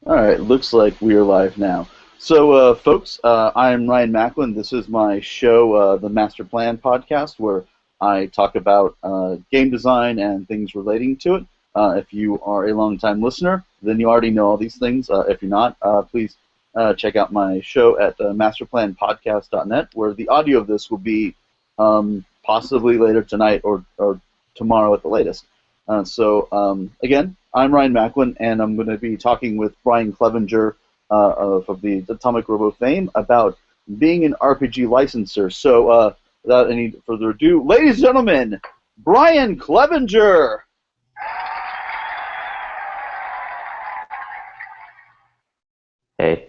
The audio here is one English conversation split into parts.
All right, looks like we are live now. So, folks, I'm Ryan Macklin. This is my show, the Master Plan Podcast, where I talk about game design and things relating to it. If you are a longtime listener, then you already know all these things. If you're not, please check out my show at masterplanpodcast.net, where the audio of this will be possibly later tonight or tomorrow at the latest. Again, I'm Ryan Macklin, and I'm going to be talking with Brian Clevinger of the Atomic Robo fame about being an RPG licensor. Without any further ado, ladies and gentlemen, Brian Clevinger. Hey,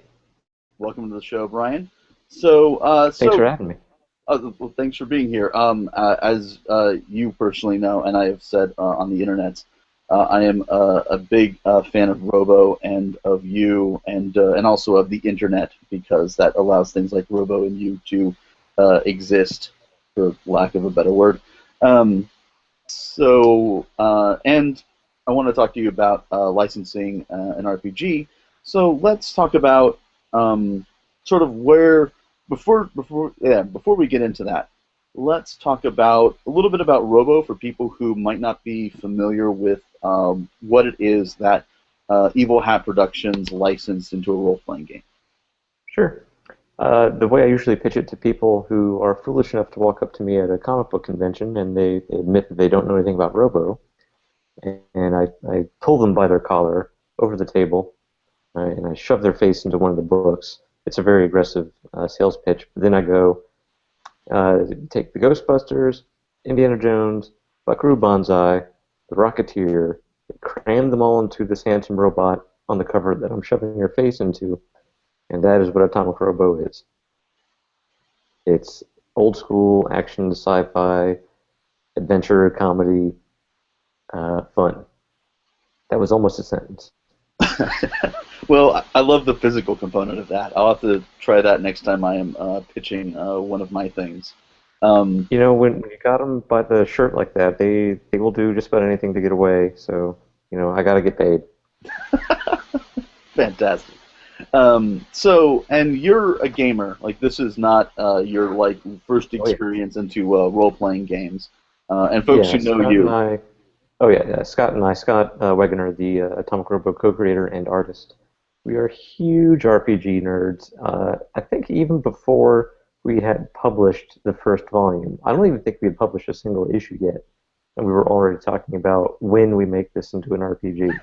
Welcome to the show, Brian. thanks for having me. Well, thanks for being here. As you personally know, and I have said on the internet, I am a big fan of Robo and of you, and also of the internet, because that allows things like Robo and you to exist, for lack of a better word. And I want to talk to you about licensing an RPG. So let's talk about sort of where before we get into that, let's talk about a little bit about Robo for people who might not be familiar with what it is that Evil Hat Productions licensed into a role-playing game. Sure. The way I usually pitch it to people who are foolish enough to walk up to me at a comic book convention and they admit that they don't know anything about Robo, and I pull them by their collar over the table, and I shove their face into one of the books. It's a very aggressive sales pitch. But then I go, take the Ghostbusters, Indiana Jones, Buckaroo Banzai, the Rocketeer, cram them all into this handsome robot on the cover that I'm shoving your face into, and that is what Atomic Robo is. It's old school action, sci-fi, adventure, comedy, fun. That was almost a sentence. Well, I love the physical component of that. I'll have to try that next time I am pitching one of my things. When you got them by the shirt like that, they will do just about anything to get away. So, I got to get paid. Fantastic. And you're a gamer. Like, this is not your first experience into role-playing games. And folks who know you. Scott and I, Scott Wegener, the Atomic Robo co-creator and artist, we are huge RPG nerds. I think even before we had published the first volume, I don't even think we had published a single issue yet, and we were already talking about when we make this into an RPG.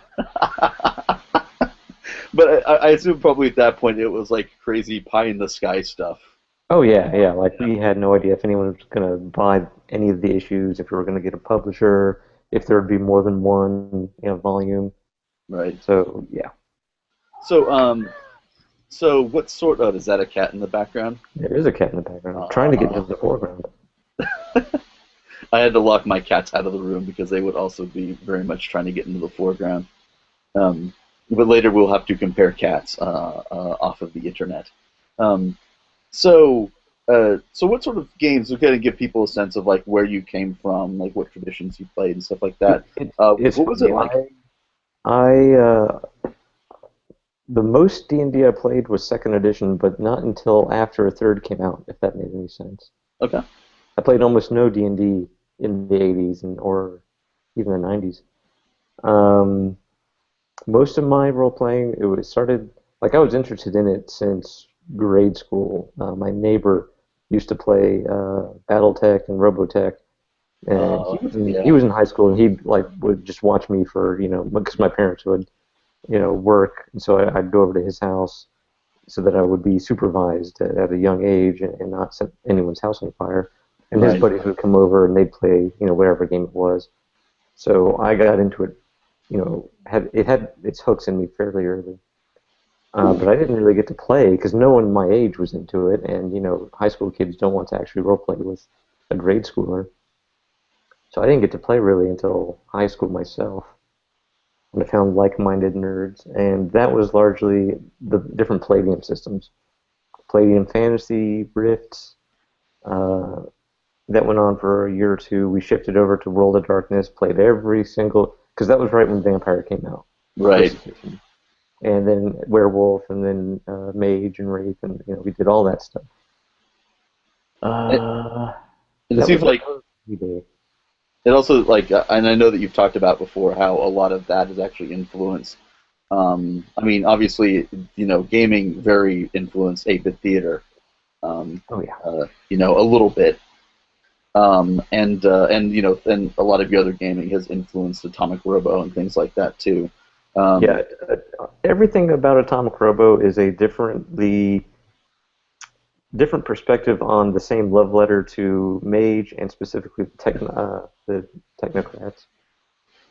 But I assume probably at that point it was like crazy pie-in-the-sky stuff. Oh, yeah. Like, we had no idea if anyone was going to buy any of the issues, if we were going to get a publisher, if there would be more than one volume. Right. So, yeah. So what sort of, is that a cat in the background? There is a cat in the background. I'm trying to get into the foreground. I had to lock my cats out of the room because they would also be very much trying to get into the foreground. But later we'll have to compare cats off of the internet. So what sort of games, we're going to give people a sense of like where you came from, like what traditions you played and stuff like that. What was it like? The most D&D I played was 2nd edition, but not until after 3rd came out, if that made any sense. Okay. I played almost no D&D in the 80s or even the 90s. Most of my role-playing, it started, like, I was interested in it since grade school. My neighbor used to play BattleTech and Robotech, and he was in high school, and he would just watch me for, because my parents would work, and so I'd go over to his house so that I would be supervised at a young age and not set anyone's house on fire. And his buddies would come over and they'd play, whatever game it was. So I got into it, it had its hooks in me fairly early. But I didn't really get to play because no one my age was into it, and high school kids don't want to actually role play with a grade schooler. So I didn't get to play really until high school myself. And I found like-minded nerds, and that was largely the different Palladium systems. Palladium Fantasy, Rifts, that went on for a year or two. We shifted over to World of Darkness, played every single, because that was right when Vampire came out. Right. and then werewolf, and then mage and wraith, and we did all that stuff. It, it That seems was like we did. it also like, and I know that you've talked about before how a lot of that is actually influenced. I mean, obviously, gaming very influenced 8-bit theater. Oh yeah. A little bit, and a lot of your other gaming has influenced Atomic Robo and things like that too. Yeah, everything about Atomic Robo is a different perspective on the same love letter to Mage and specifically the Technocrats.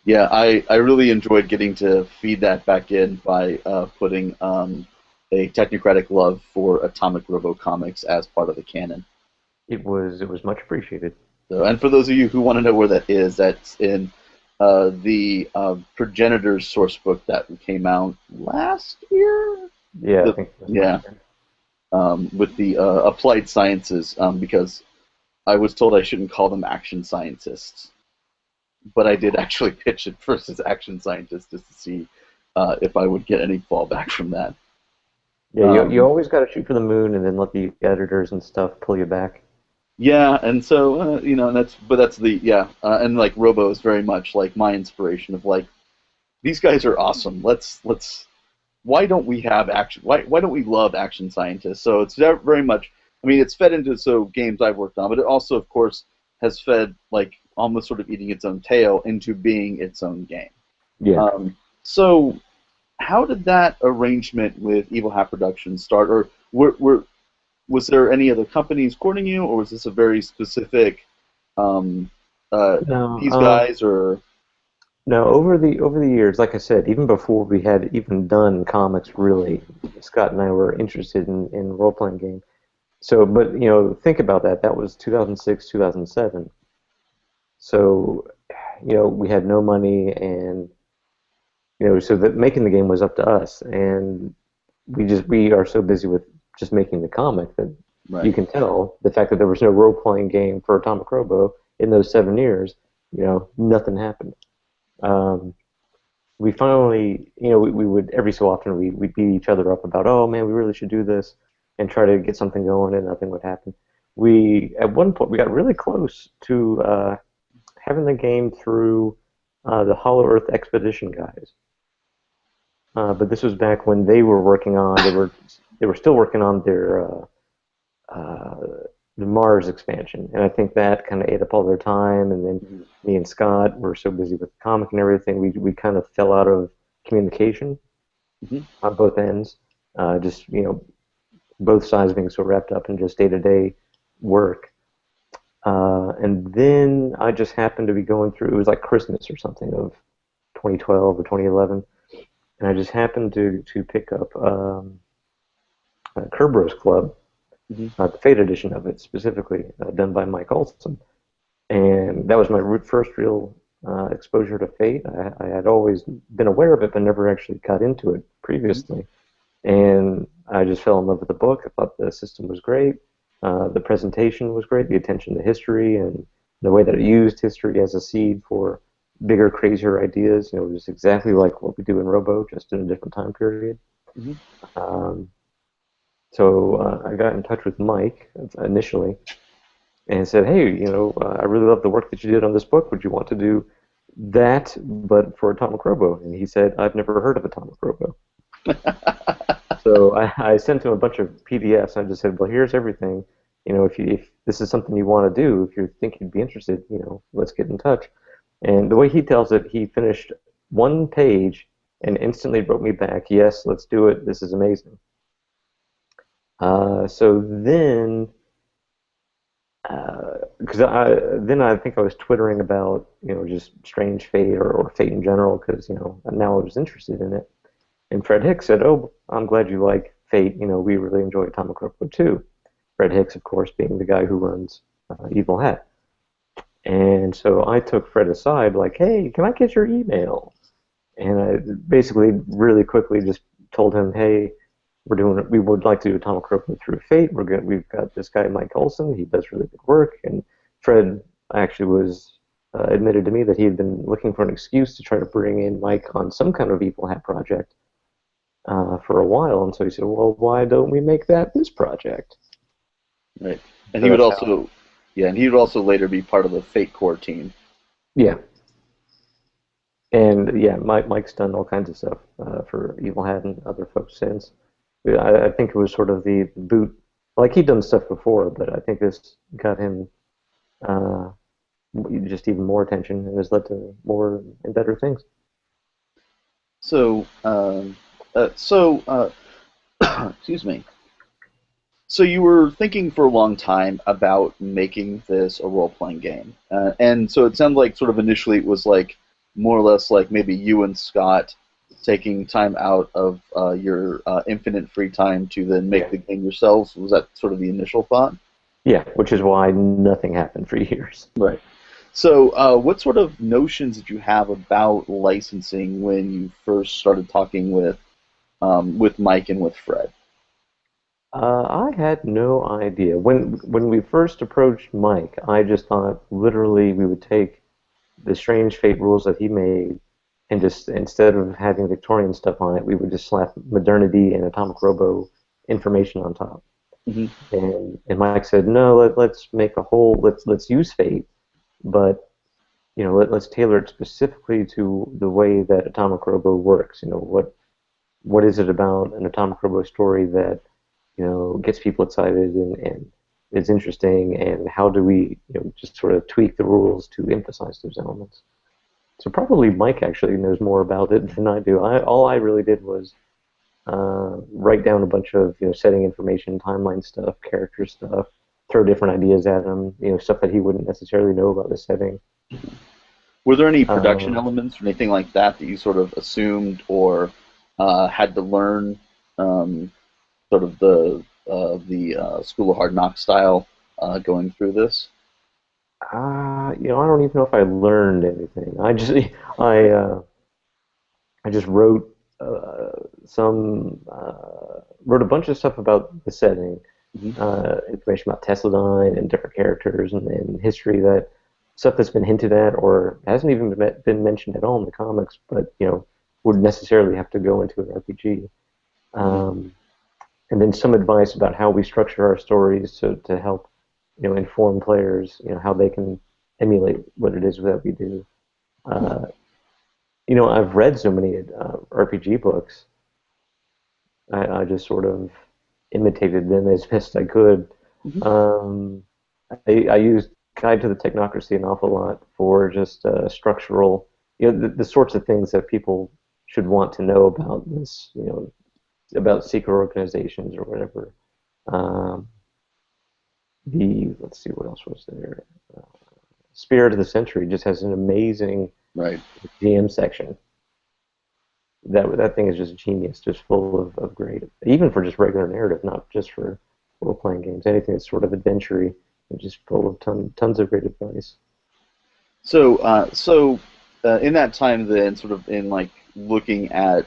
Yeah, I really enjoyed getting to feed that back in by putting a technocratic love for Atomic Robo comics as part of the canon. It was much appreciated. So, and for those of you who want to know where that is, that's in the Progenitors source book that came out last year. Yeah, I think it was Yeah, last year. with the applied sciences, because I was told I shouldn't call them action scientists, but I did actually pitch it first as action scientists just to see if I would get any fallback from that. Yeah, you Um, always got to shoot for the moon and then let the editors and stuff pull you back. yeah, and so and that's the yeah, and like Robo is very much like my inspiration of like these guys are awesome. Let's why don't we have action? Why don't we love action scientists? So it's very much. I mean, it's fed into games I've worked on, but it also, of course, has fed like almost sort of eating its own tail into being its own game. Yeah. So how did that arrangement with Evil Hat Productions start, or was there any other companies courting you, or was this a very specific um, No, these guys, or no. Over the years, like I said, even before we had even done comics, really, Scott and I were interested in role playing game. So, but think about that. That was 2006, 2007. So, we had no money, and so that making the game was up to us, and we are so busy with just making the comic that you right? can tell the fact that there was no role playing game for Atomic Robo in those 7 years. Nothing happened. Um, we finally, we would every so often we'd beat each other up about, oh man, we really should do this, and try to get something going, and nothing would happen. We at one point we got really close to having the game through the Hollow Earth Expedition guys. But this was back when they were still working on uh, the Mars expansion, and I think that kind of ate up all their time. And then Mhm. me and Scott were so busy with the comic and everything, we kind of fell out of communication Mhm. on both ends. Just both sides being so wrapped up in just day-to-day work. And then I just happened to be going through. It was like Christmas or something of 2012 or 2011, and I just happened to pick up Kerberos Club, Mhm. the Fate edition of it specifically, done by Mike Olson. And that was my first real exposure to Fate. I had always been aware of it, but never actually got into it Mhm. previously. And I just fell in love with the book. I thought the system was great. The presentation was great. The attention to history and the way that it used history as a seed for bigger, crazier ideas. It was exactly like what we do in Robo, just in a different time period. Mhm. Um, so I got in touch with Mike initially and said, "Hey, I really love the work that you did on this book. Would you want to do that, but for Atomic Robo?" And he said, "I've never heard of Atomic Robo." So I sent him a bunch of PDFs. And I just said, "Well, here's everything. If this is something you want to do, if you think you'd be interested, let's get in touch." And the way he tells it, he finished one page and instantly wrote me back, "Yes, let's do it. This is amazing." So then because I think I was twittering about just strange fate or fate in general because now I was interested in it. And Fred Hicks said, "Oh, I'm glad you like Fate. We really enjoy Atomic Robo too." Fred Hicks, of course, being the guy who runs Evil Hat. And so I took Fred aside, like, "Hey, can I get your email?" And I basically really quickly just told him, "Hey, we would like to do Atomic Robo through Fate. We've got this guy Mike Olson. He does really good work." And Fred actually was admitted to me that he had been looking for an excuse to try to bring in Mike on some kind of Evil Hat project. for a while, and so he said, "Well, why don't we make that this project?" Right. And So he would that's how. also, yeah, and he would also later be part of the Fate Core team. Yeah, and yeah, Mike's done all kinds of stuff for Evil Hat and other folks since. I think it was sort of the boot. Like he'd done stuff before, but I think this got him uh, just even more attention and has led to more and better things. So, excuse me. So you were thinking for a long time about making this a role-playing game, and so it sounded like sort of initially it was like more or less like maybe you and Scott taking time out of your infinite free time to then make Yeah. the game yourselves. Was that sort of the initial thought? Yeah, which is why nothing happened for years. Right. So, what sort of notions did you have about licensing when you first started talking with Mike and with Fred? I had no idea. When we first approached Mike, I just thought literally we would take the strange fate rules that he made and just instead of having Victorian stuff on it, we would just slap modernity and atomic robo information on top. Hmm. And Mike said, no, let's make a whole let's use fate, but let's tailor it specifically to the way that atomic robo works. What is it about an atomic robo story that gets people excited and is interesting, and how do we just sort of tweak the rules to emphasize those elements. So probably Mike actually knows more about it than I do. All I really did was write down a bunch of setting information, timeline stuff, character stuff, throw different ideas at him, stuff that he wouldn't necessarily know about the setting. Were there any production Um, elements or anything like that that you sort of assumed or had to learn, sort of the School of Hard Knocks style going through this? I don't even know if I learned anything. I uh, I just some wrote a bunch of stuff about the setting, Hmm. information about Tesladine and different characters and history that stuff that's been hinted at or hasn't even been mentioned at all in the comics, but would necessarily have to go into an RPG. Hmm. Um, and then some advice about how we structure our stories to help inform players, how they can emulate what it is that we do. Uh, I've read so many RPG books. I just sort of imitated them as best I could. Hmm. Um, I used Guide to the Technocracy an awful lot for just structural, the sorts of things that people should want to know about this, about secret organizations or whatever. Um, let's see, what else was there? Uh, Spirit of the Century just has an amazing Right. GM section. That thing is just genius, just full of great, even for just regular narrative, not just for role playing games. Anything that's sort of adventure-y, it's just full of tons of great advice. So, in that time, then, sort of in like looking at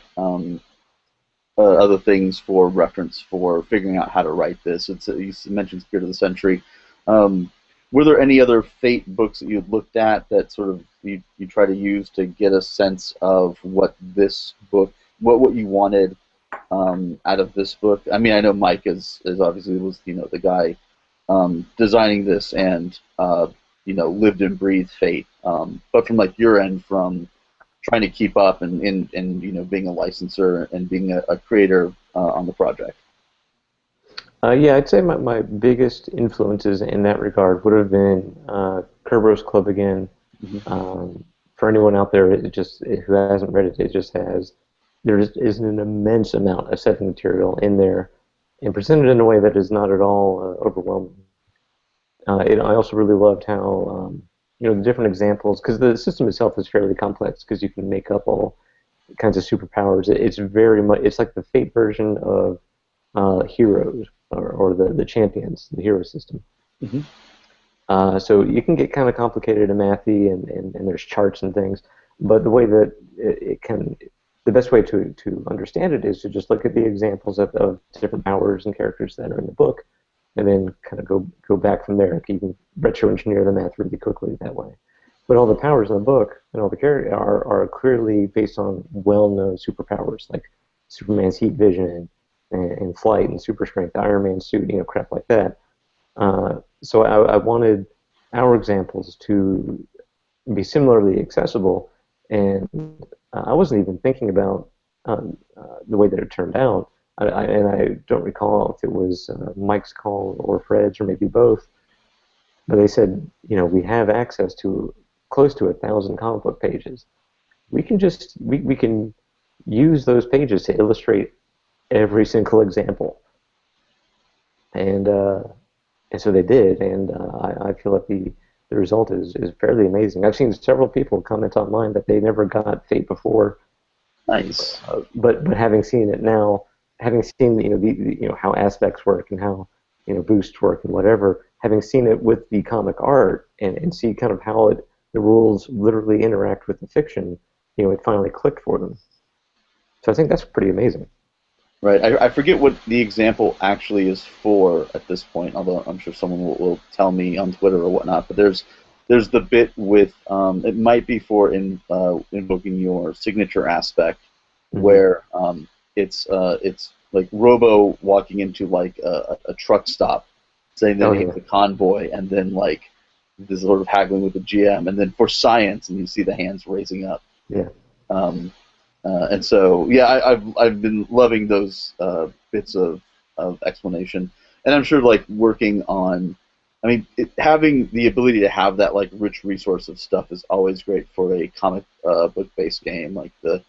other things for reference for figuring out how to write this. You mentioned Spirit of the Century. Um, were there any other Fate books that you had looked at that sort of you try to use to get a sense of what this book, what you wanted out of this book? I mean, I know Mike is obviously was the guy designing this and lived and breathed Fate. But from like your end, from trying to keep up and being a licensor and being a creator on the project. Yeah, I'd say my biggest influences in that regard would have been Kerberos Club again. Hmm. Um, for anyone out there, it just who hasn't read it, it just has there is an immense amount of setting material in there, and presented in a way that is not at all overwhelming. I also really loved how the different examples, because the system itself is fairly complex, because you can make up all kinds of superpowers. It's very much it's like the Fate version of heroes or the champions, the hero system. Hmm. So you can get kind of complicated and mathy, and there's charts and things, but the way that it can, the best way to understand it is to just look at the examples of different powers and characters that are in the book, and then kind of go back from there. Like you can retro engineer the math really quickly that way. But all the powers in the book and all the characters are clearly based on well-known superpowers, like Superman's heat vision and flight and super strength, Iron Man suit, crap like that. So I wanted our examples to be similarly accessible, and I wasn't even thinking about the way that it turned out. And I don't recall if it was Mike's call or Fred's or maybe both, but they said, we have access to close to 1,000 comic book pages. We can just we can use those pages to illustrate every single example, and so they did, and I feel like the result is fairly amazing. I've seen several people comment online that they never got Fate before. Nice. But having seen it now, having seen how aspects work and how boosts work and whatever, having seen it with the comic art and see kind of how the rules literally interact with the fiction, it finally clicked for them. So I think that's pretty amazing. Right. I forget what the example actually is for at this point, although I'm sure someone will tell me on Twitter or whatnot. But there's the bit with it might be for invoking your signature aspect, where it's like Robo walking into like a truck stop, saying that he's a convoy, and then like this sort of haggling with the GM, and then for science, and you see the hands raising up. Yeah. And so, yeah, I've been loving those bits of explanation, and I'm sure like working on, I mean, having the ability to have that like rich resource of stuff is always great for a comic book based game, like the,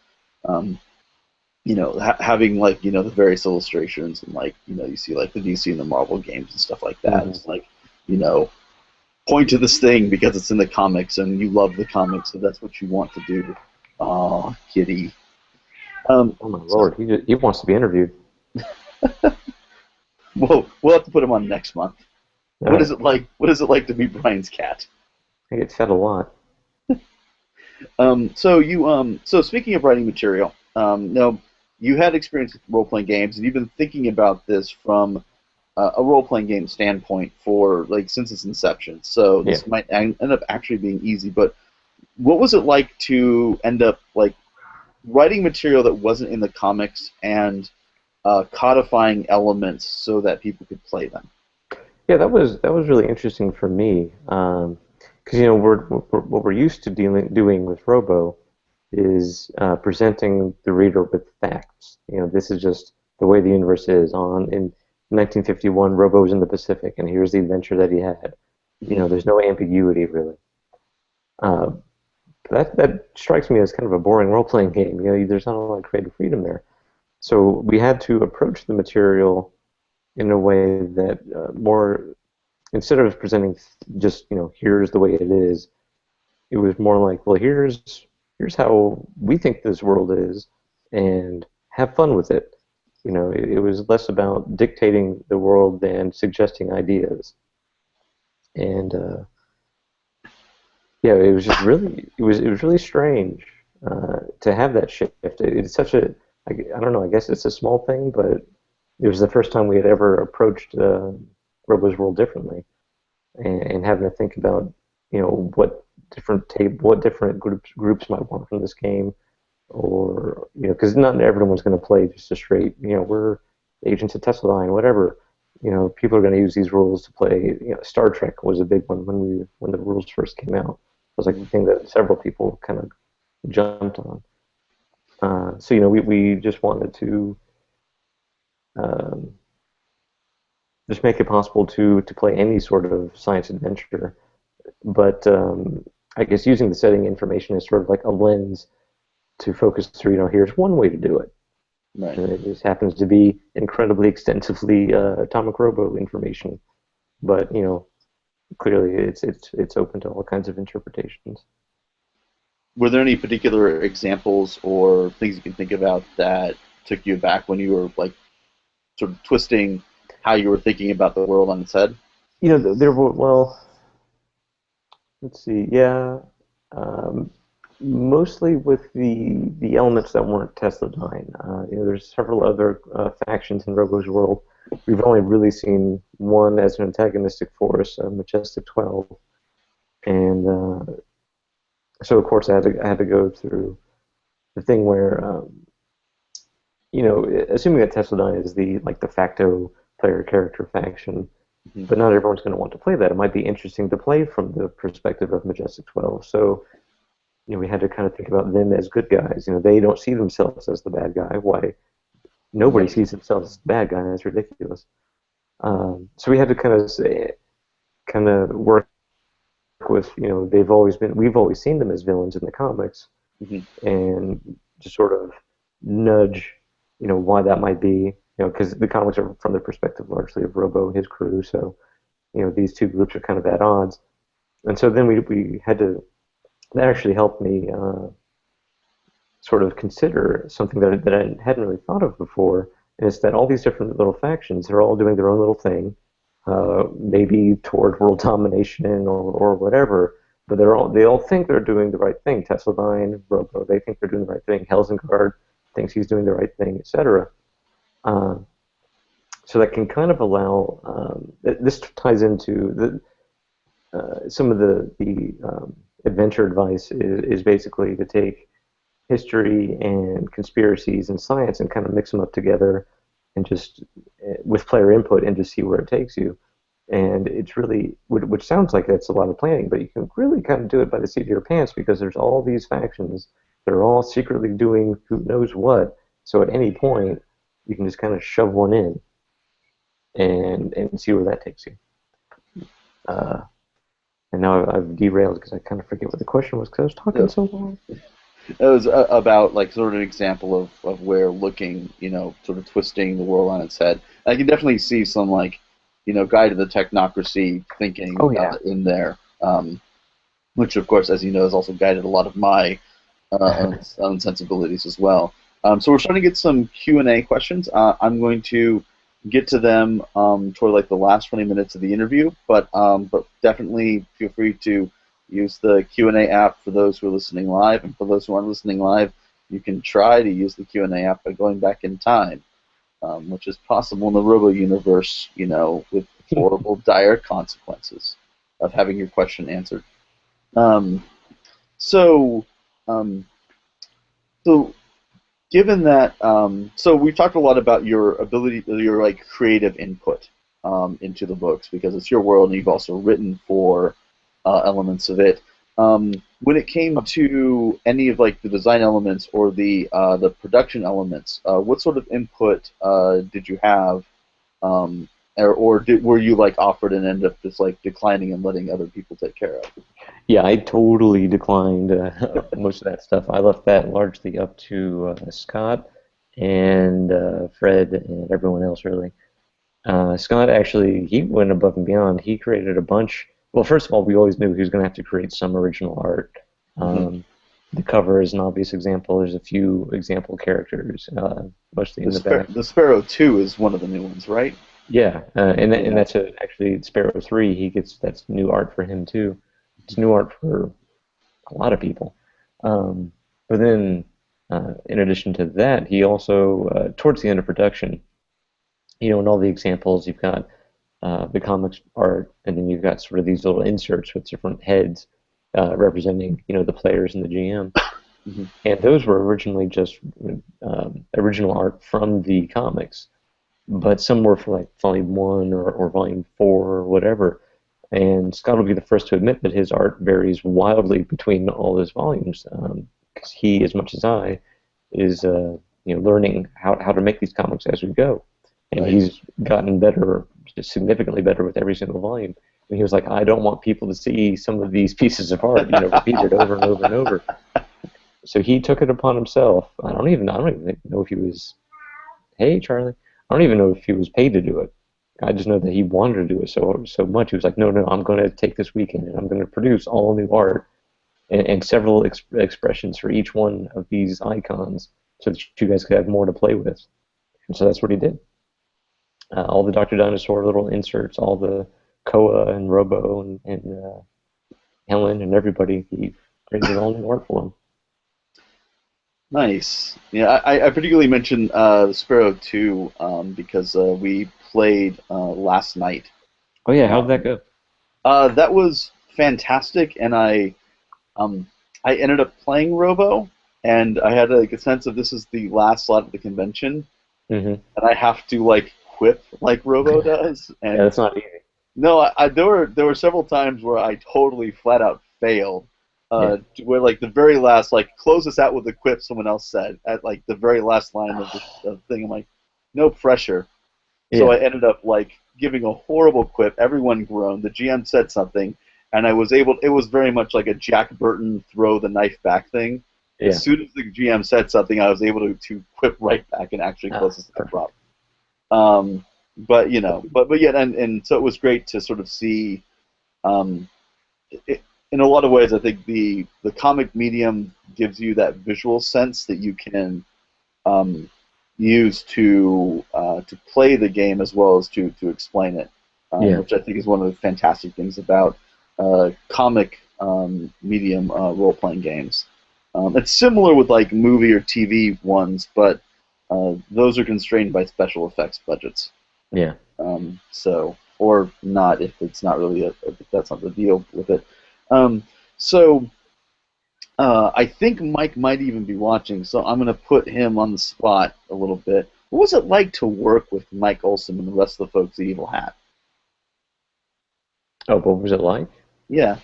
having like the various illustrations and like you see like the DC and the Marvel games and stuff like that. It's like point to this thing because it's in the comics and you love the comics, so that's what you want to do. Oh, kitty. Oh my lord, he wants to be interviewed. We'll have to put him on next month. What is it like? What is it like to be Brian's cat? I get fed a lot. So speaking of writing material, now you had experience with role playing games, and you've been thinking about this from a role playing game standpoint for like since its inception. So this might end up actually being easy, but what was it like to end up like writing material that wasn't in the comics and codifying elements so that people could play them? Yeah, that was really interesting for me, because what we're used to doing with Robo is presenting the reader with facts. This is just the way the universe is. In 1951, Robo was in the Pacific, and here's the adventure that he had. There's no ambiguity really. That strikes me as kind of a boring role-playing game. There's not a lot of creative freedom there. So we had to approach the material in a way that more, instead of presenting just here's the way it is, it was more like, well, here's how we think this world is, and have fun with it. It was less about dictating the world than suggesting ideas, and yeah, it was just really it was really strange to have that shift. It's such a I don't know. I guess it's a small thing, but it was the first time we had ever approached Robo's world differently, and having to think about what different groups might want from this game, or because not everyone's going to play just a straight we're agents of Tesla whatever. People are going to use these rules to play. Star Trek was a big one when the rules first came out. It was like the thing that several people kind of jumped on. So we just wanted to just make it possible to play any sort of science adventure, but I guess using the setting information as sort of like a lens to focus through. Here's one way to do it. Right. And it just happens to be incredibly extensively Atomic Robo information, but clearly it's open to all kinds of interpretations. Were there any particular examples or things you can think about that took you back when you were like sort of twisting how you were thinking about the world on its head? There were, well, let's see, yeah, mostly with the elements that weren't Tesla-dyne. There's several other factions in Robo's world. We've only really seen one as an antagonistic force, Majestic 12, and so of course I had to go through the thing where assuming that Tesla is the like de facto player character faction, Mhm. but not everyone's going to want to play that. It might be interesting to play from the perspective of Majestic 12. So, we had to kind of think about them as good guys. They don't see themselves as the bad guy. Why? Nobody Right. sees themselves as the bad guy. That's ridiculous. So we had to kind of work with, we've always seen them as villains in the comics, Mhm. and just sort of nudge, why that might be, because the comics are from the perspective largely of Robo and his crew. So, these two groups are kind of at odds. And so then we had to, that actually helped me sort of consider something that I hadn't really thought of before, and it's that all these different little factions, they're all doing their own little thing, maybe toward world domination or whatever, but they all think they're doing the right thing. Tesla Robo, they think they're doing the right thing. Helsingard thinks he's doing the right thing, etc. Um, so that can kind of allow, this ties into some of the adventure advice is basically to take history and conspiracies and science and kind of mix them up together and just with player input and just see where it takes you. And it's really, which sounds like that's a lot of planning, but you can really kind of do it by the seat of your pants because there's all these factions that are all secretly doing who knows what. So at any point, you can just kind of shove one in and see where that takes you. Uh, and now I've derailed because I kind of forget what the question was because I was talking Yeah. so long. It was about like sort of an example of where looking, sort of twisting the world on its head. I can definitely see some like, Guide to the Technocracy thinking Oh yeah. in there, which of course, as you know, has also guided a lot of my own sensibilities as well. So we're starting to get some Q&A questions. I'm going to get to them toward like the last 20 minutes of the interview, but definitely feel free to use the Q&A app for those who are listening live, and for those who aren't listening live, you can try to use the Q&A app by going back in time, which is possible in the Robo universe, with horrible, dire consequences of having your question answered. Um, so, um, so given that, so we've talked a lot about your ability, your like creative input into the books because it's your world and you've also written for elements of it. When it came to any of like the design elements or the production elements, what sort of input did you have, or were you like offered and ended up just like declining and letting other people take care of? Yeah, I totally declined most of that stuff. I left that largely up to Scott and Fred and everyone else, really. Scott actually, he went above and beyond. He created a bunch. Well, first of all, we always knew he was going to have to create some original art. Hmm. The cover is an obvious example. There's a few example characters, mostly in the back. The Sparrow 2 is one of the new ones, right? Yeah, and Yeah. that's actually Sparrow 3. That's new art for him too. It's new art for a lot of people. Um, but then, in addition to that, he also, towards the end of production, in all the examples, you've got the comics art, and then you've got sort of these little inserts with different heads representing, the players and the GM. Hmm. And those were originally just original art from the comics, but some were for like Volume 1 or Volume 4 or whatever. And Scott will be the first to admit that his art varies wildly between all those volumes, because he, as much as I, is learning how to make these comics as we go, and Right. he's gotten better, just significantly better with every single volume. And he was like, I don't want people to see some of these pieces of art, repeated over and over and over. So he took it upon himself. I don't even know if he was. Hey, Charlie. I don't even know if he was paid to do it. I just know that he wanted to do it so much. He was like, no, no, I'm going to take this weekend and I'm going to produce all new art and several expressions for each one of these icons so that you guys could have more to play with. And so that's what he did. All the Dr. Dinosaur little inserts, all the Koa and Robo and Helen and everybody, he created all new art for them. Nice. Yeah, I particularly mentioned the Sparrow 2 because we played last night. Oh yeah, how did that Um, go? that was fantastic, and um, I ended up playing Robo, and I had like a sense of this is the last slot of the convention, Hmm. and I have to like quip like Robo does. Yeah, And that's not easy. no, there were several times where I totally flat out failed. Yeah. Where like the very last like close us out with a quip someone else said at like the very last line of the thing. I'm like, no pressure. So Yeah. I ended up like giving a horrible quip. Everyone groaned. The GM said something, and I was able. It was very much like a Jack Burton throw the knife back thing. As Yeah. soon as the GM said something, I was able to quip right back and actually close Ah, this stuff perfect. up. But but yeah, and so it was great to sort of see. Um, it, in a lot of ways, I think the comic medium gives you that visual sense that you can um, use to play the game as well as to explain it, Yeah. which I think is one of the fantastic things about comic medium role playing games. It's similar with like movie or TV ones, but those are constrained by special effects budgets. Yeah. So or not if it's not really if that's not the deal with it. Um, so I think Mike might even be watching, so I'm going to put him on the spot a little bit. What was it like to work with Mike Olson and the rest of the folks at Evil Hat? Oh, what was it like? Yeah.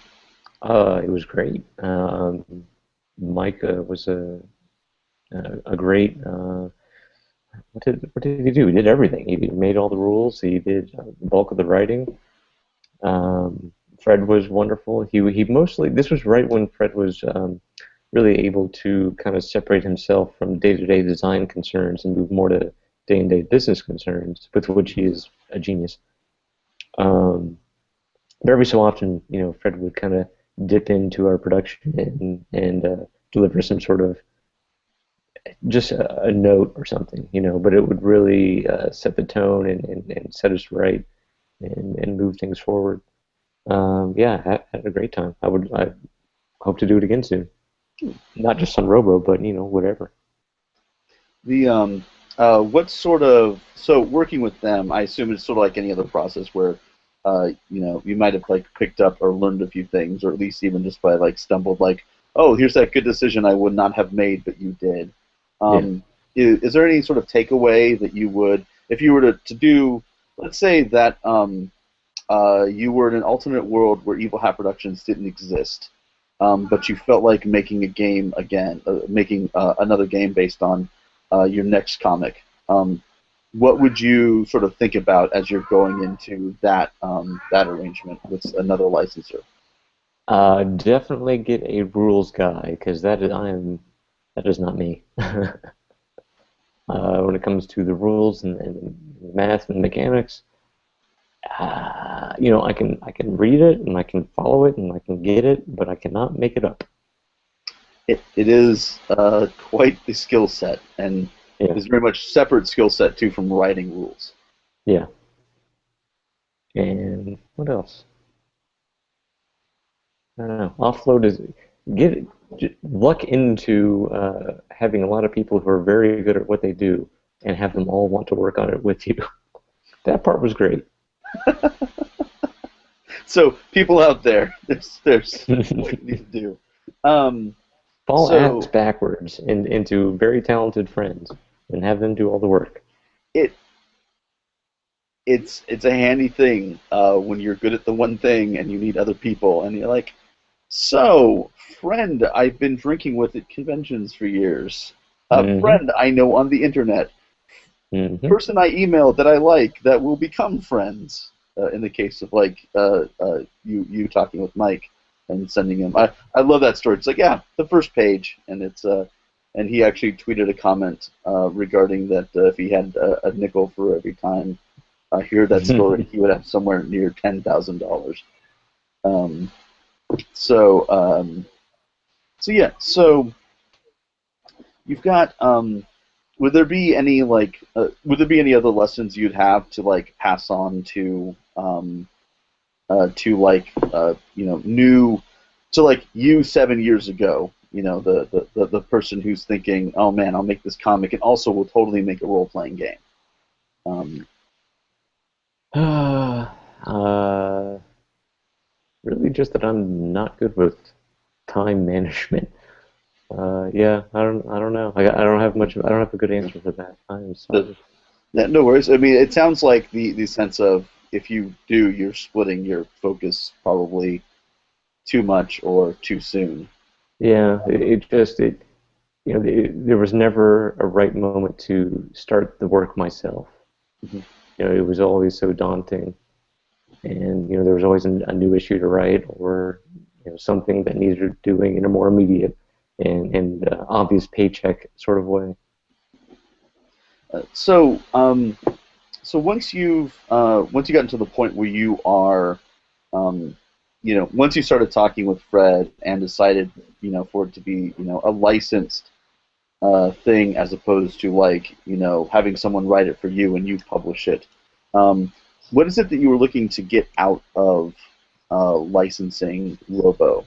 It was great. Mike was a great. What did he do? He did everything. He made all the rules. He did the bulk of the writing. Um, Fred was wonderful. He mostly this was right when Fred was really able to kind of separate himself from day-to-day design concerns and move more to day-to-day business concerns, with which he is a genius. Um, but every so often, Fred would kind of dip into our production and deliver some sort of just a note or something, but it would really set the tone and set us right and move things forward. Yeah, had a great time. I hope to do it again soon. Not just on Robo, but whatever. The what sort of so working with them? I assume it's sort of like any other process where you might have like picked up or learned a few things, or at least even just by like stumbled like, oh, here's that good decision I would not have made, but you did. Yeah. Is there any sort of takeaway that you would, if you were to do, let's say that you were in an alternate world where Evil Hat Productions didn't exist, but you felt like making a game again, making another game based on your next comic. What would you sort of think about as you're going into that arrangement with another licensor? Definitely get a rules guy because that is not me. When it comes to the rules and math and mechanics, I can read it and I can follow it and I can get it, but I cannot make it up. It is quite the skill set, and Yeah, is very much separate skill set too from writing rules. yeah. And what else? I don't know. Offload is get luck into having a lot of people who are very good at what they do and have them all want to work on it with you. That part was great. So people out there, there's what you need to do. Um, Fall ass so backwards into very talented friends and have them do all the work. it it's a handy thing when you're good at the one thing and you need other people, and you're like, so friend, I've been drinking with at conventions for years. A Hmm. friend I know on the internet. Hmm. Person I emailed that I like that will become friends. In the case of like you talking with Mike and sending him, I love that story. It's like yeah, the first page, and it's and he actually tweeted a comment regarding that if he had a nickel for every time I hear that story, he would have somewhere near $10,000. Um, so so yeah, so you've got would there be any like would there be any other lessons you'd have to like pass on to like new to like you 7 years ago? The person who's thinking, oh man, I'll make this comic and also will totally make a role playing game. Um, uh, really, just that I'm not good with time management. Yeah, I don't know. I don't have much. I don't have a good answer for that. I'm The, sorry. no worries. I mean, it sounds like the sense of if you do, you're splitting your focus probably too much or too soon. Yeah, it just it you know there was never a right moment to start the work myself. Mhm. It was always so daunting, and there was always a new issue to write, or something that needed doing in a more immediate and obvious paycheck sort of way. So once you got into the point where you are, um, once you started talking with Fred and decided, for it to be, a licensed thing as opposed to like, having someone write it for you and you publish it. What is it that you were looking to get out of licensing Robo?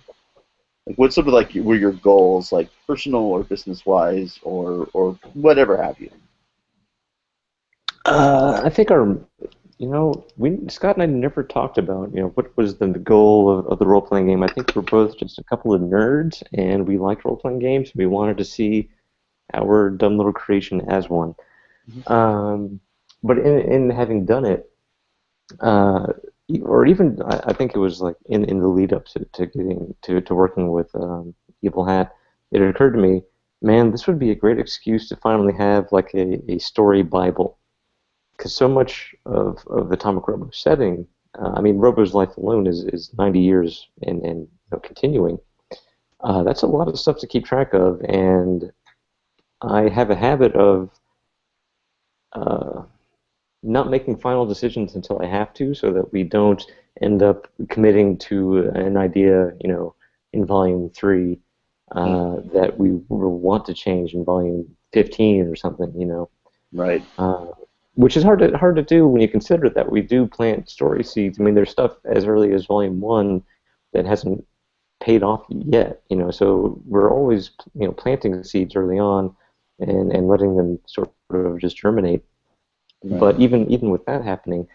Like, what sort of like were your goals, like personal or business wise, or whatever have you? I think we Scott and I never talked about what was the goal of the role playing game. I think we're both just a couple of nerds, and we liked role playing games. We wanted to see our dumb little creation as one. Um, but in having done it, uh, or even I think it was like in the lead up to getting to working with Evil Hat, it occurred to me, man, this would be a great excuse to finally have like a story Bible, because so much of the Atomic Robo setting, I mean, Robo's life alone is 90 years and continuing. That's a lot of stuff to keep track of, and I have a habit of uh, not making final decisions until I have to, so that we don't end up committing to an idea, in volume three, that we will want to change in volume 15 or something. Right. Uh, which is hard to do when you consider that we do plant story seeds. I mean, there's stuff as early as volume one that hasn't paid off yet. So we're always planting seeds early on and letting them sort of just germinate. Right. But even with that happening,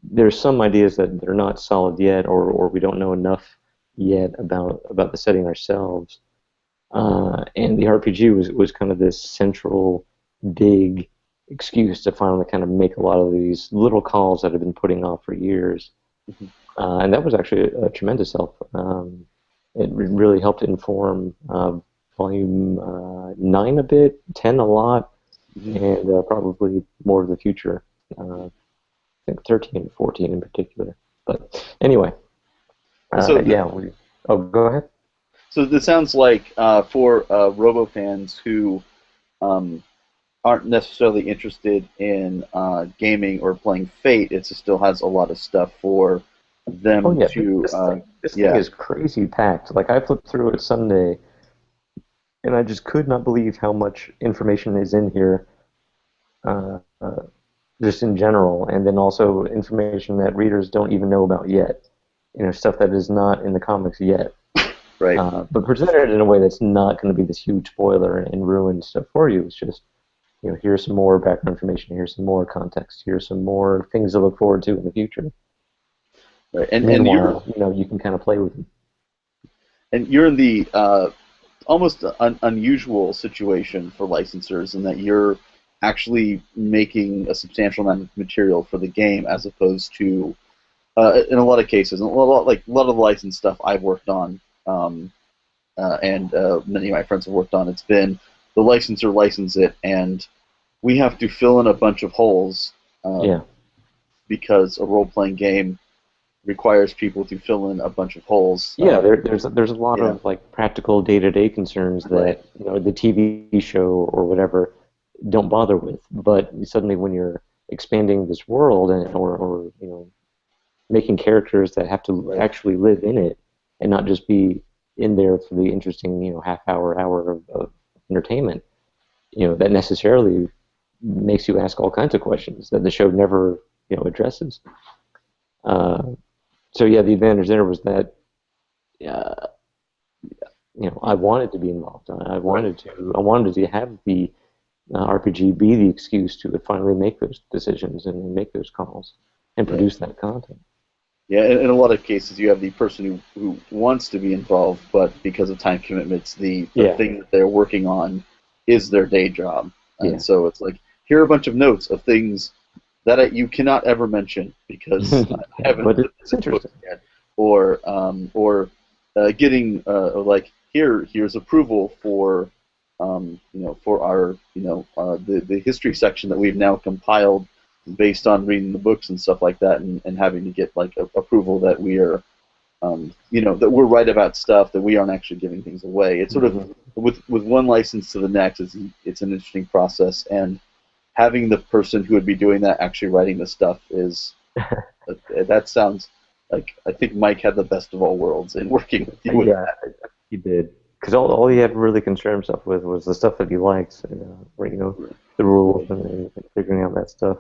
there's some ideas that they're not solid yet, or we don't know enough yet about the setting ourselves. And the RPG was kind of this central big excuse to finally kind of make a lot of these little calls that I've been putting off for years. Mhm. And that was actually a tremendous help. It really helped inform volume 9 a bit, 10 a lot, Mhm. and probably more of the future. I think 13 and 14 in particular. But anyway, So, yeah. Oh, go ahead. so this sounds like for Robo fans who um, aren't necessarily interested in gaming or playing Fate, it still has a lot of stuff for Oh them yeah, to, this thing yeah, is crazy packed. Like I flipped through it Sunday, and I just could not believe how much information is in here, uh, uh, just in general, and then also information that readers don't even know about yet. Stuff that is not in the comics yet, right, but presented in a way that's not going to be this huge spoiler and ruin stuff for you. It's just, here's some more background information, here's some more context, here's some more things to look forward to in the future. right, and Meanwhile, you can kind of play with them. you're in the almost unusual situation for licensors in that you're actually making a substantial amount of material for the game as opposed to in a lot of cases, a lot of the licensed stuff I've worked on, and many of my friends have worked on. It's been the licensor license it, and we have to fill in a bunch of holes Yeah. because a role-playing game requires people to fill in a bunch of holes. Yeah, there's a lot Yeah, of like practical day-to-day concerns right, that the TV show or whatever don't bother with. But suddenly, when you're expanding this world or making characters that have to right, actually live in it and not just be in there for the interesting hour of entertainment, that necessarily makes you ask all kinds of questions that the show never addresses. Uh, so yeah, the advantage there was that. Uh, I wanted to be involved. right. I wanted to have the RPG be the excuse to finally make those decisions and make those calls and Right. produce that content. Yeah, in a lot of cases, you have the person who wants to be involved, but because of time commitments, the Yeah, thing that they're working on is their day job, and yeah. so it's like here are a bunch of notes of things that you cannot ever mention because I Yeah, haven't but written it's this book interesting. yet, or getting like here's approval for for our the history section that we've now compiled based on reading the books and stuff like that, and having to get like approval that we are that we're right about stuff, that we aren't actually giving things away. It's sort of Hmm. with one license to the next. It's an interesting process, and having the person who would be doing that actually writing the stuff is that sounds like I think Mike had the best of all worlds in working with you with Yeah, he did. Because all he had to really concern himself with was the stuff that he likes, where, that. the rules and figuring out that stuff.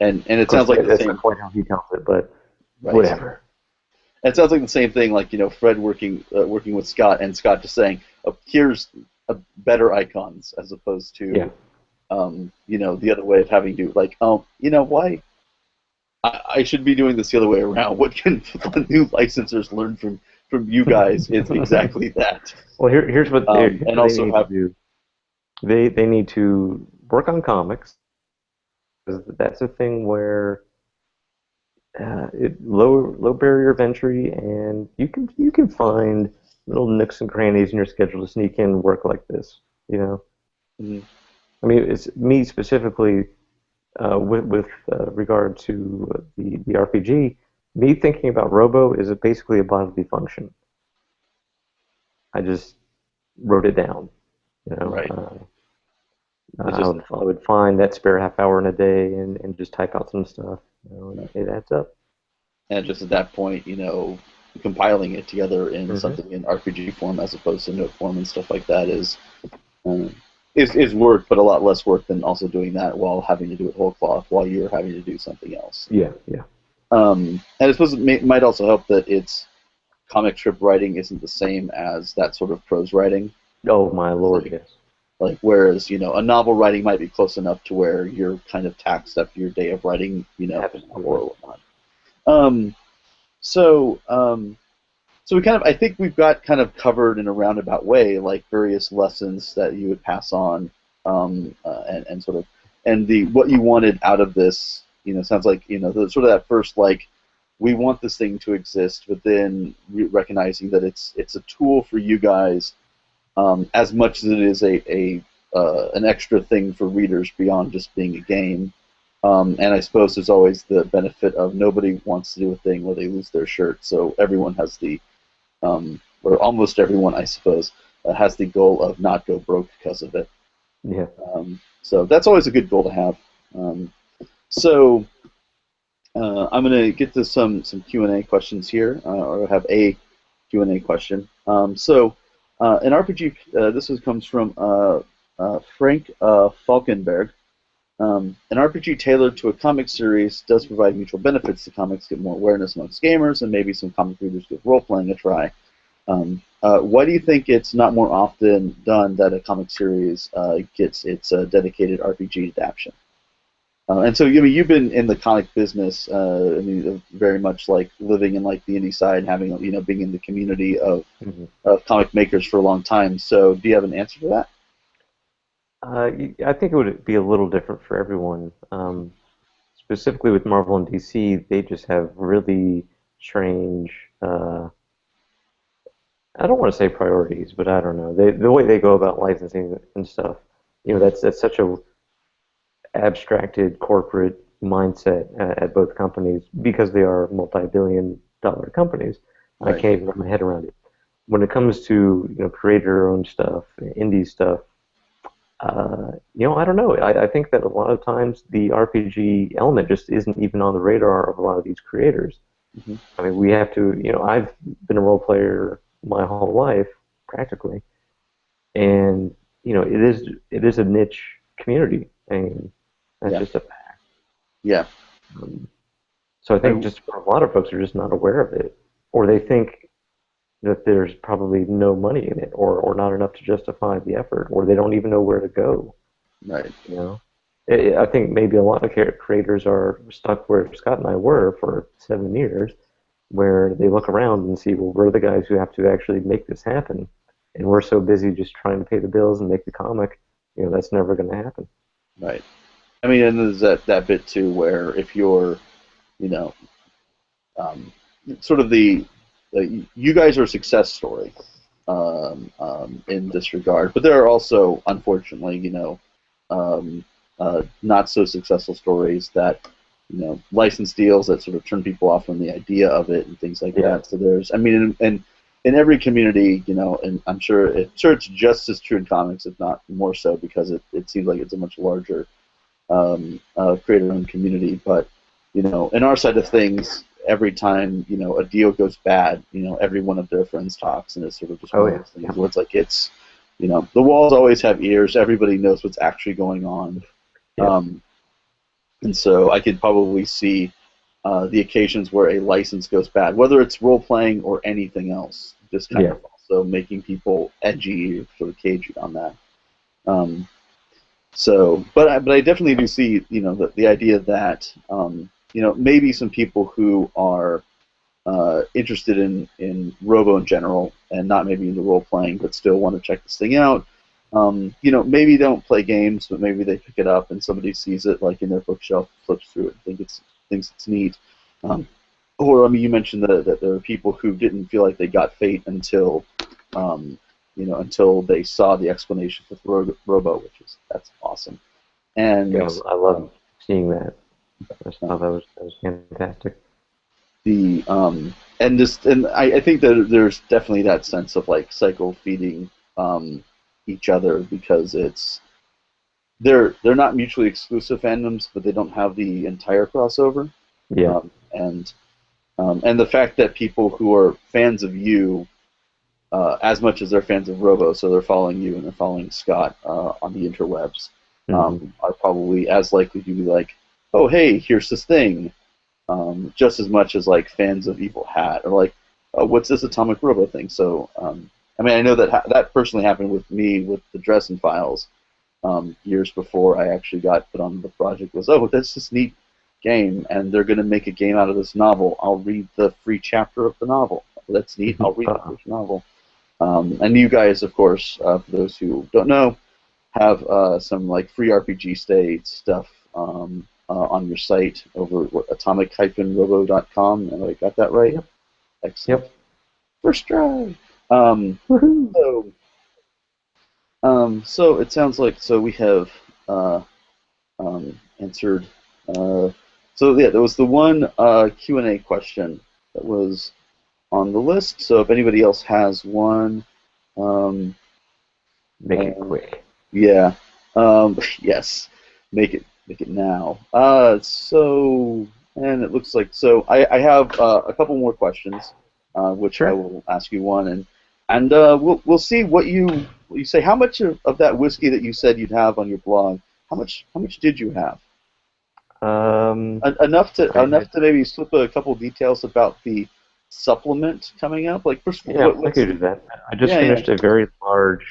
And Of it course, sounds like the that's not same, quite how he tells it, but right? whatever. It sounds like the same thing, like Fred working with Scott, and Scott just saying, "Here's better icons," as opposed Yeah, to the other way of having to like, oh, why I should be doing this the other way around. What can the new licensors learn from you guys is exactly that, well, here's and what they also need to have do. They need to work on comics. 'Cause that's a thing where low barrier of entry, and you can find little nooks and crannies in your schedule to sneak in work like this. You know, mhm, I mean, it's me specifically with regard to the RPG. Me thinking about Robo is basically a bodily function. I just wrote it down. You know, right. It's I just would find that spare half hour in a day and just type out some stuff. And it adds up. and just at that point, compiling it together in Hmm. something in RPG form as opposed to note form and stuff like that um, is work, but a lot less work than also doing that while having to do it whole cloth while you're having to do something else. Yeah, yeah. And I suppose might also help that it's comic strip writing isn't the same as that sort of prose writing. Oh my It's lord, yes. like whereas a novel writing might be close enough to where you're kind of taxed after your day of writing a novel Absolutely. or whatnot. Um, so so we kind of I think we've got kind of covered in a roundabout way like various lessons that you would pass on and sort of and the what you wanted out of this sounds like the sort of that first like we want this thing to exist, but then recognizing that it's a tool for you guys as much as it is a an extra thing for readers beyond just being a game. And I suppose there's always the benefit of nobody wants to do a thing where they lose their shirt, so everyone has or almost everyone, I suppose, has the goal of not go broke because of it. Yeah. So that's always a good goal to have. Um, so I'm going to get to some Q&A questions here, or have a Q&A question. An RPG, comes from Frank Falkenberg. An RPG tailored to a comic series does provide mutual benefits. The comics get more awareness amongst gamers, and maybe some comic readers give role playing a try. Why do you think it's not more often done that a comic series gets its dedicated RPG adaptation? And so, you've been in the comic business, very much like living in like the indie side, and having being in the community Hmm. of comic makers for a long time. So, do you have an answer for that? I think it would be a little different for everyone. Specifically with Marvel and DC, they just have really strange. I don't want to say priorities, but I don't know. The way they go about licensing and stuff. That's such a abstracted corporate mindset at both companies because they are multi-billion-dollar companies. I Right. can't even wrap my head around it. When it comes to creator-owned stuff, indie stuff, I don't know. I think that a lot of times the RPG element just isn't even on the radar of a lot of these creators. Hmm. I mean, we have to. I've been a role player my whole life, practically, and it is a niche community, and that's Yeah. just a fact. Yeah. Um, so I think And just a lot of folks are just not aware of it, or they think that there's probably no money in it, or not enough to justify the effort, or they don't even know where to go. right. You know, I think maybe a lot of creators are stuck where Scott and I were for 7 years, where they look around and see, well, we're the guys who have to actually make this happen, and we're so busy just trying to pay the bills and make the comic, that's never going to happen. Right. I mean, and there's that bit too where if you're, you know, um, sort of you guys are a success story in this regard, but there are also, unfortunately, not so successful stories that, license deals that sort of turn people off from the idea of it and things like that. So there's, I mean, in every community, and I'm sure it's just as true in comics, if not more so, because it seems like it's a much larger creator-owned community. But in our side of things, every time a deal goes bad, every one of their friends talks, and it's sort of just one of those things where it's like the walls always have ears. Everybody knows what's actually going on. And so I could probably see the occasions where a license goes bad, whether it's role-playing or anything else, just kind of also making people edgy, sort of cagey on that. But I definitely do see, the idea that, maybe some people who are interested in Robo in general and not maybe into role-playing but still want to check this thing out, maybe don't play games, but maybe they pick it up and somebody sees it like in their bookshelf, flips through it, and thinks it's neat. Or I mean, you mentioned that there are people who didn't feel like they got Fate until, until they saw the explanation with Robo, that's awesome. And I love seeing that. I thought that was fantastic. And I think that there's definitely that sense of like cycle feeding each other, because they're not mutually exclusive fandoms, but they don't have the entire crossover. And the fact that people who are fans of you as much as they're fans of Robo, so they're following you and they're following Scott on the interwebs, are probably as likely to be like, oh hey, here's this thing, just as much as like fans of Evil Hat, or like, oh, what's this Atomic Robo thing? So I mean, I know that personally happened with me with the Dresden Files years before I actually got put on the project. Was, oh, that's this neat game, and they're going to make a game out of this novel. I'll read the free chapter of the novel. That's neat. I'll read the first novel. And you guys, of course, for those who don't know, have some like free RPG state stuff on your site over at atomic-robo.com. Have I got that right? Yep. Excellent. Yep. First try. So it sounds like we have answered. So yeah, there was the one Q&A question that was on the list. So if anybody else has one, make it quick. Yeah. Yes. Make it now. So, and it looks like I have a couple more questions, which I will ask you one, and we'll see what you say. How much of that whiskey that you said you'd have on your blog? How much did you have? Enough to maybe slip a couple details about the supplement coming up. Like, first, I could do that. I just finished a very large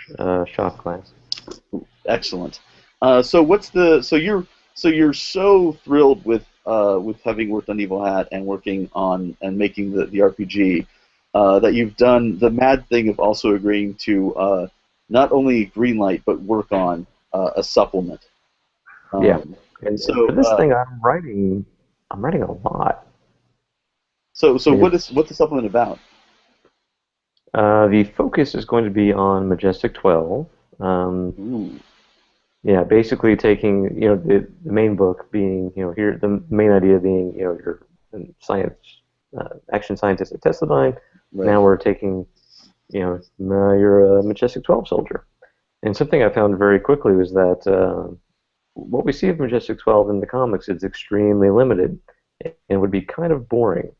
shot glass. Excellent. So you're so thrilled with having worked on Evil Hat and working on and making the RPG that you've done the mad thing of also agreeing to not only greenlight but work on a supplement. And so for this thing, I'm writing a lot. So what's the supplement about? The focus is going to be on Majestic 12. Yeah, basically taking the main book being here, the main idea being you're a science action scientist at Tesladyne. Right. Now we're taking you're a Majestic 12 soldier, and something I found very quickly was that what we see of Majestic 12 in the comics is extremely limited and would be kind of boring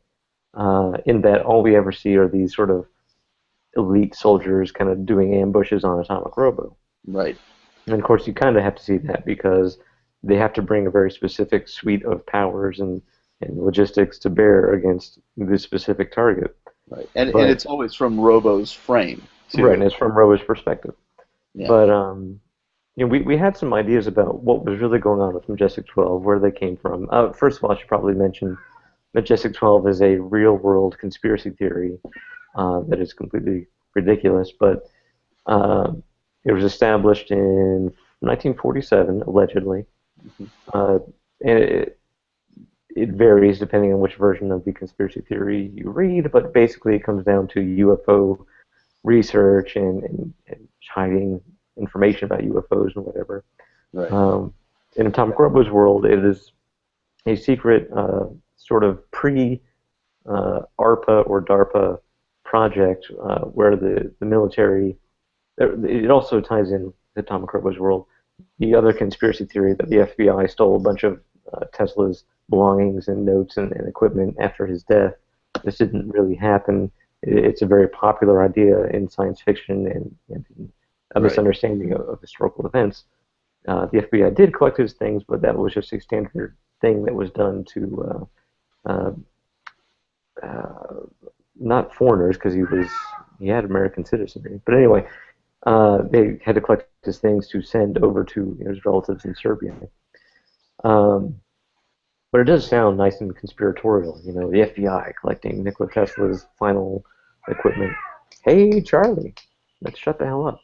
in that all we ever see are these sort of elite soldiers kind of doing ambushes on Atomic Robo. Right. And of course, you kind of have to see that because they have to bring a very specific suite of powers and logistics to bear against this specific target. Right. And it's always from Robo's frame, too. Right, and it's from Robo's perspective. Yeah. But we had some ideas about what was really going on with Majestic 12, where they came from. First of all, I should probably mention Majestic 12 is a real-world conspiracy theory that is completely ridiculous, but it was established in 1947, allegedly, and it varies depending on which version of the conspiracy theory you read, but basically it comes down to UFO research and hiding information about UFOs and whatever. Right. In Atomic Robo's world, it is a secret sort of pre-ARPA or DARPA project where the military, it also ties in the Atomic Robo's world. The other conspiracy theory that the FBI stole a bunch of Tesla's belongings and notes and equipment after his death. This didn't really happen. It's a very popular idea in science fiction and a misunderstanding of historical events. The FBI did collect his things, but that was just a standard thing that was done to not foreigners, because he had American citizenry. But anyway, they had to collect his things to send over to his relatives in Serbia. But it does sound nice and conspiratorial, the FBI collecting Nikola Tesla's final equipment. Hey, Charlie, let's shut the hell up.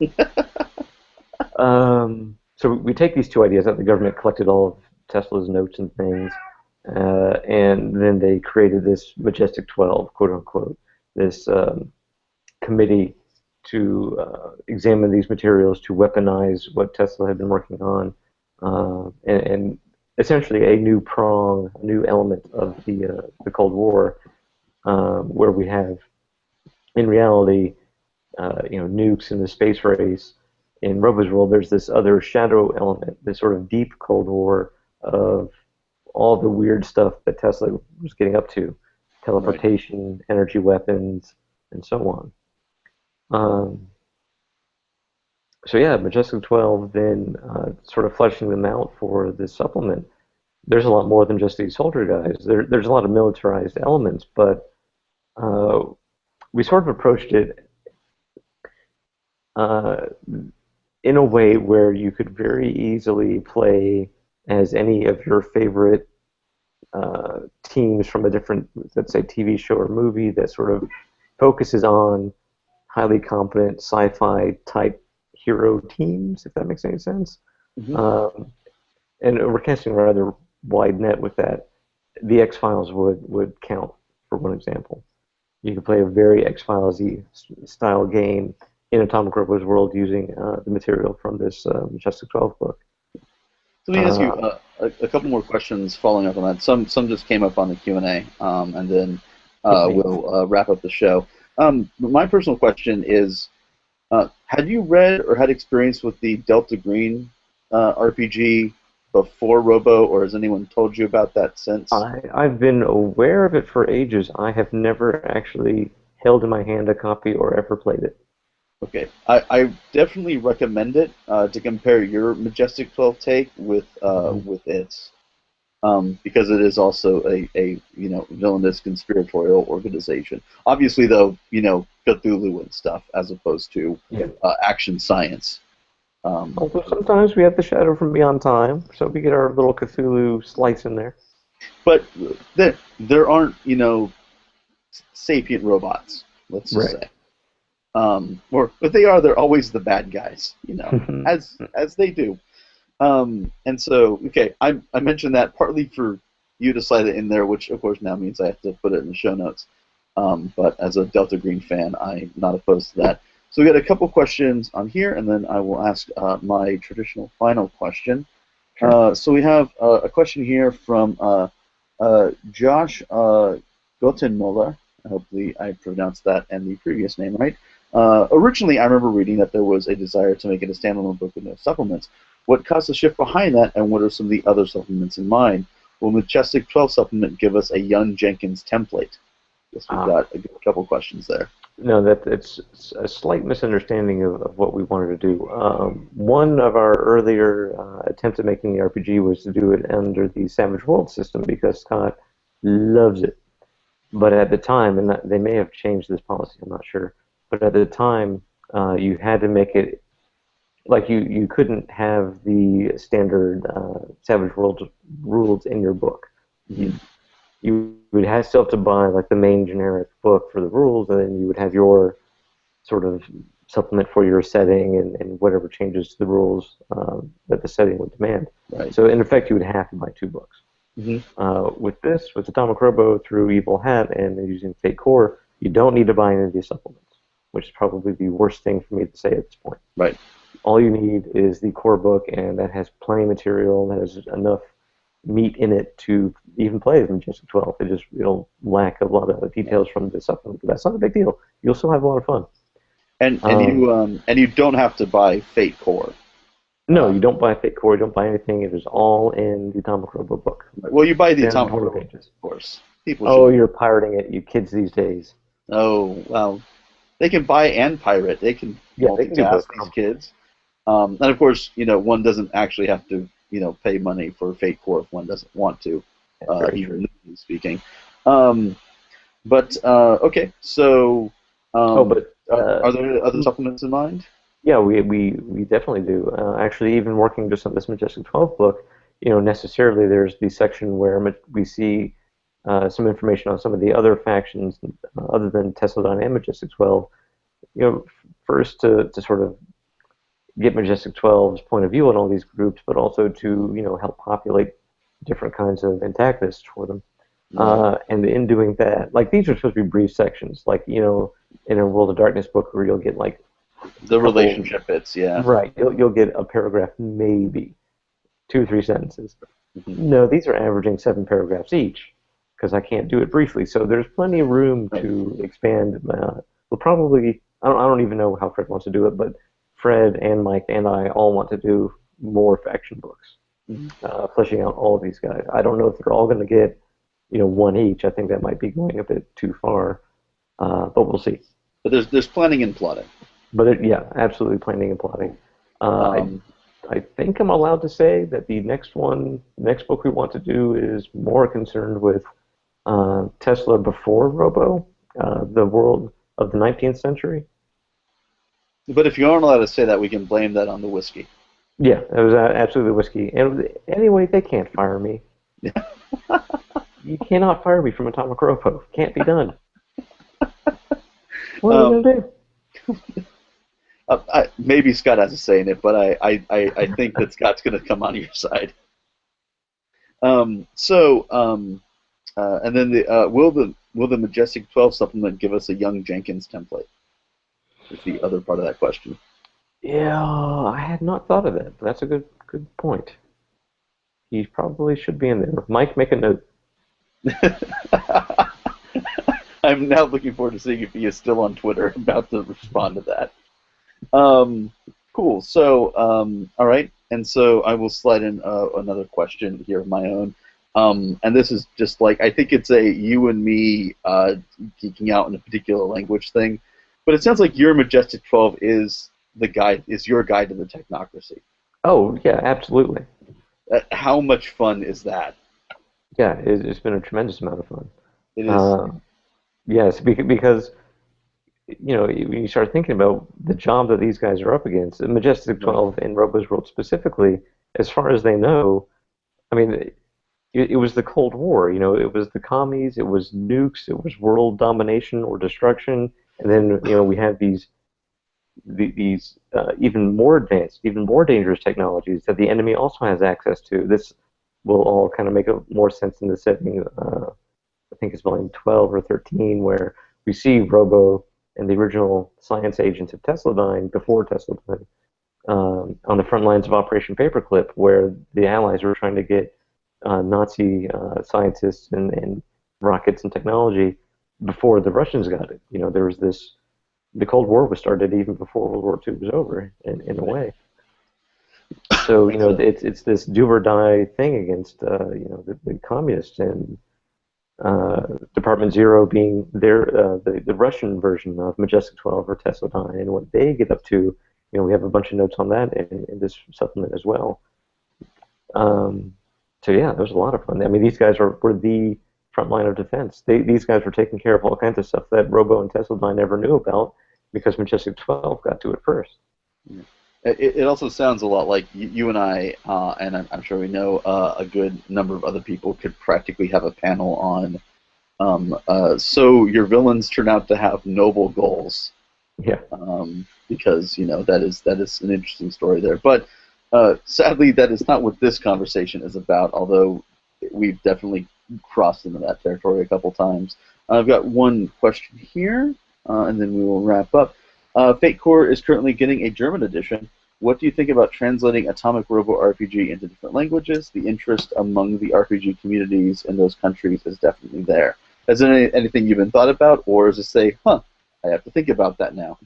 So we take these two ideas that the government collected all of Tesla's notes and things, and then they created this Majestic 12, quote unquote, this committee to examine these materials, to weaponize what Tesla had been working on, and essentially a new prong, a new element of the Cold War, where we have, in reality, nukes in the space race. In Robo's world, there's this other shadow element, this sort of deep Cold War of all the weird stuff that Tesla was getting up to, teleportation, energy weapons, and so on. So yeah, Majestic 12 then sort of fleshing them out for this supplement. There's a lot more than just these soldier guys. There's a lot of militarized elements, but we sort of approached it in a way where you could very easily play as any of your favorite teams from a different, let's say, TV show or movie that sort of focuses on highly competent sci-fi type hero teams, if that makes any sense. Mm-hmm. And we're casting a rather wide net with that. The X-Files would count, for one example. You could play a very X-Files-y style game in Atomic Robo's world using the material from this Majestic 12 book. So let me ask you a couple more questions following up on that. Some just came up on the Q&A, and then we'll wrap up the show. My personal question is, had you read or had experience with the Delta Green RPG before Robo, or has anyone told you about that since? I've been aware of it for ages. I have never actually held in my hand a copy or ever played it. Okay, I definitely recommend it to compare your Majestic 12 take with its, because it is also a villainous conspiratorial organization. Obviously, though, Cthulhu and stuff, as opposed to action science. Although sometimes we have the Shadow from Beyond Time, so we get our little Cthulhu slice in there. But there aren't sapient robots. Let's just say. Or if they are, they're always the bad guys, as they do. And so, okay, I mentioned that partly for you to slide it in there, which of course now means I have to put it in the show notes. But as a Delta Green fan, I'm not opposed to that. So we got a couple questions on here, and then I will ask my traditional final question. Sure. So we have a question here from Josh Gottenmuller. Hopefully I pronounced that and the previous name right. Originally, I remember reading that there was a desire to make it a standalone book with no supplements. What caused the shift behind that, and what are some of the other supplements in mind? Will Majestic 12 supplement give us a Young Jenkins template? Guess we've got a couple questions there. No, it's a slight misunderstanding of what we wanted to do. One of our earlier attempts at making the RPG was to do it under the Savage World system because Scott loves it. But at the time, and they may have changed this policy, I'm not sure, but at the time, you had to make it, like you couldn't have the standard Savage World rules in your book. you would still have to buy like the main generic book for the rules, and then you would have your sort of supplement for your setting and whatever changes to the rules that the setting would demand. Right. So in effect, you would have to buy two books. With Atomic Robo through Evil Hat and using Fate Core, you don't need to buy any of these supplements, which is probably the worst thing for me to say at this point. Right. All you need is the core book, and that has plenty of material, that has enough meat in it to even play as Majestic 12. It'll lack a lot of details from the supplement, but that's not a big deal. You'll still have a lot of fun. And you don't have to buy Fate Core. No, you don't buy Fate Core. You don't buy anything. It is all in the Atomic Robo book. Well, you buy the Atomic Robo, pages, of course. You're pirating it, you kids these days. Oh, well, they can buy and pirate. They can multitask, these kids. And of course, one doesn't actually have to, pay money for Fate Core if one doesn't want to, even legally speaking. But okay, so are there other supplements in mind? Yeah, we definitely do. Actually, even working just on this Majestic 12 book, necessarily there's the section where we see some information on some of the other factions other than Tesladyne and Majestic 12. First to sort of get Majestic 12's point of view on all these groups, but also to help populate different kinds of antagonists for them. And in doing that, like these are supposed to be brief sections, like in a World of Darkness book where you'll get like the relationship bits, yeah. Right, you'll get a paragraph, maybe 2 or 3 sentences. No, these are averaging 7 paragraphs each, because I can't do it briefly. So there's plenty of room to expand. We'll probably, I don't even know how Fred wants to do it, but Fred and Mike and I all want to do more faction books, fleshing out all of these guys. I don't know if they're all going to get, one each. I think that might be going a bit too far, but we'll see. But there's planning and plotting. But yeah, absolutely planning and plotting. I think I'm allowed to say that the next book we want to do is more concerned with Tesla before Robo, the world of the 19th century. But if you aren't allowed to say that, we can blame that on the whiskey. Yeah, it was absolutely whiskey. And anyway, they can't fire me. You cannot fire me from Atomic Robo. Can't be done. What are you going to do? Maybe Scott has a say in it, but I think that Scott's going to come on your side. And then will the Majestic 12 supplement give us a Young Jenkins template? Is the other part of that question. Yeah, I had not thought of that. That's a good point. He probably should be in there. Mike, make a note. I'm now looking forward to seeing if he is still on Twitter, about to respond to that. Cool. So, all right. And so I will slide in another question here of my own. And this is just like, I think it's a you and me geeking out in a particular language thing. But it sounds like your Majestic 12 is your guide to the Technocracy. Oh, yeah, absolutely. How much fun is that? Yeah, it's been a tremendous amount of fun. It is. Yes, because when you start thinking about the job that these guys are up against, Majestic 12 in Robo's world specifically, as far as they know, I mean, it was the Cold War. It was the commies, it was nukes, it was world domination or destruction, and then we have these even more advanced, even more dangerous technologies that the enemy also has access to. This will all kind of make more sense in the setting. I think it's volume 12 or 13, where we see Robo and the original science agents of Tesladyne, before Tesladyne, on the front lines of Operation Paperclip, where the Allies were trying to get Nazi scientists and rockets and technology before the Russians got it. There was the Cold War was started even before World War II was over, in a way. So it's this do or die thing against the communists, and Department Zero being the Russian version of Majestic 12 or Tesladyne, and what they get up to. We have a bunch of notes on that in this supplement as well. So yeah, it was a lot of fun. I mean, these guys were the front line of defense. These guys were taking care of all kinds of stuff that Robo and Tesladyne never knew about, because Majestic 12 got to it first. It also sounds a lot like you and I, and I'm sure we know a good number of other people could practically have a panel on. So your villains turn out to have noble goals, Yeah. because that is an interesting story there. But sadly, that is not what this conversation is about. Although we've definitely crossed into that territory a couple times. I've got one question here, and then we will wrap up. Fate Core is currently getting a German edition. What do you think about translating Atomic Robo RPG into different languages? The interest among the RPG communities in those countries is definitely there. Has there anything you've been thought about, or is it say, huh, I have to think about that now?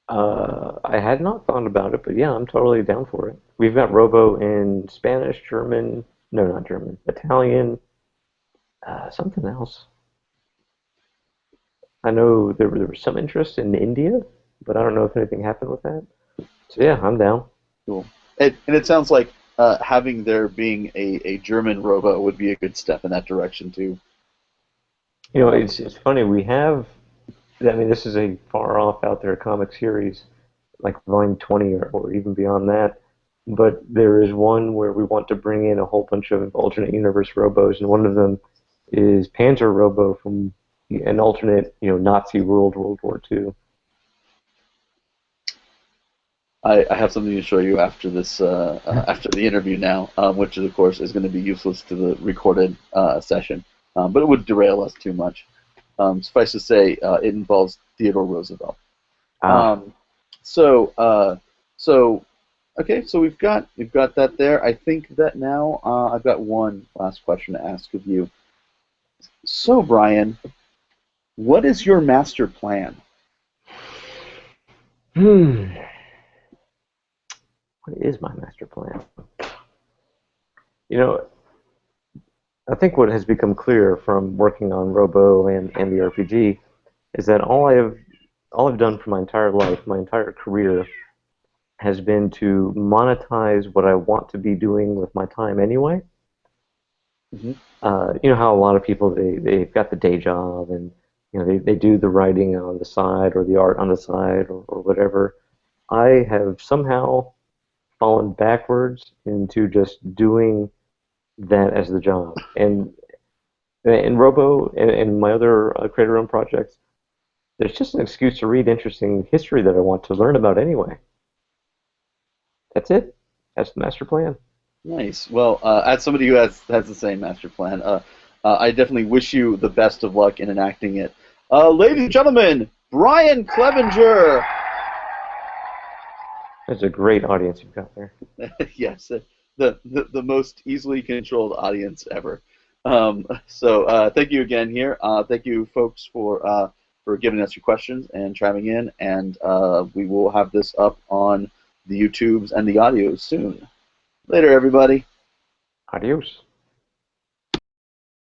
I had not thought about it, but yeah, I'm totally down for it. We've got Robo in Spanish, German, no, not German, Italian, something else. I know there was some interest in India, but I don't know if anything happened with that. So yeah, I'm down. Cool. And it sounds like having there being a German robo would be a good step in that direction too. You know, it's funny. We have, I mean, this is a far off out there comic series, like volume 20 or even beyond that. But there is one where we want to bring in a whole bunch of alternate universe robos, and one of them is Panzer Robo from an alternate, Nazi world, World War II. I have something to show you after this after the interview now, which of course is going to be useless to the recorded session, but it would derail us too much. Suffice to say, it involves Theodore Roosevelt. Ah, Um, so so okay, so we've got that there. I think that now I've got one last question to ask of you. So Brian, what is your master plan? hmm. What is my master plan? You know, I think what has become clear from working on Robo and the RPG is that all I've done for my entire life, my entire career, has been to monetize what I want to be doing with my time anyway. Hmm. You know how a lot of people they've got the day job and they do the writing on the side or the art on the side or whatever. I have somehow fallen backwards into just doing that as the job. And in Robo and my other creator-owned projects, there's just an excuse to read interesting history that I want to learn about anyway. That's it. That's the master plan. Nice. Well, as somebody who has the same master plan, I definitely wish you the best of luck in enacting it. Ladies and gentlemen, Brian Clevinger. There's a great audience you've got there. Yes, the most easily controlled audience ever. So thank you again here. Thank you, folks, for giving us your questions and chiming in. And we will have this up on the YouTubes and the audios soon. Later, everybody. Adios.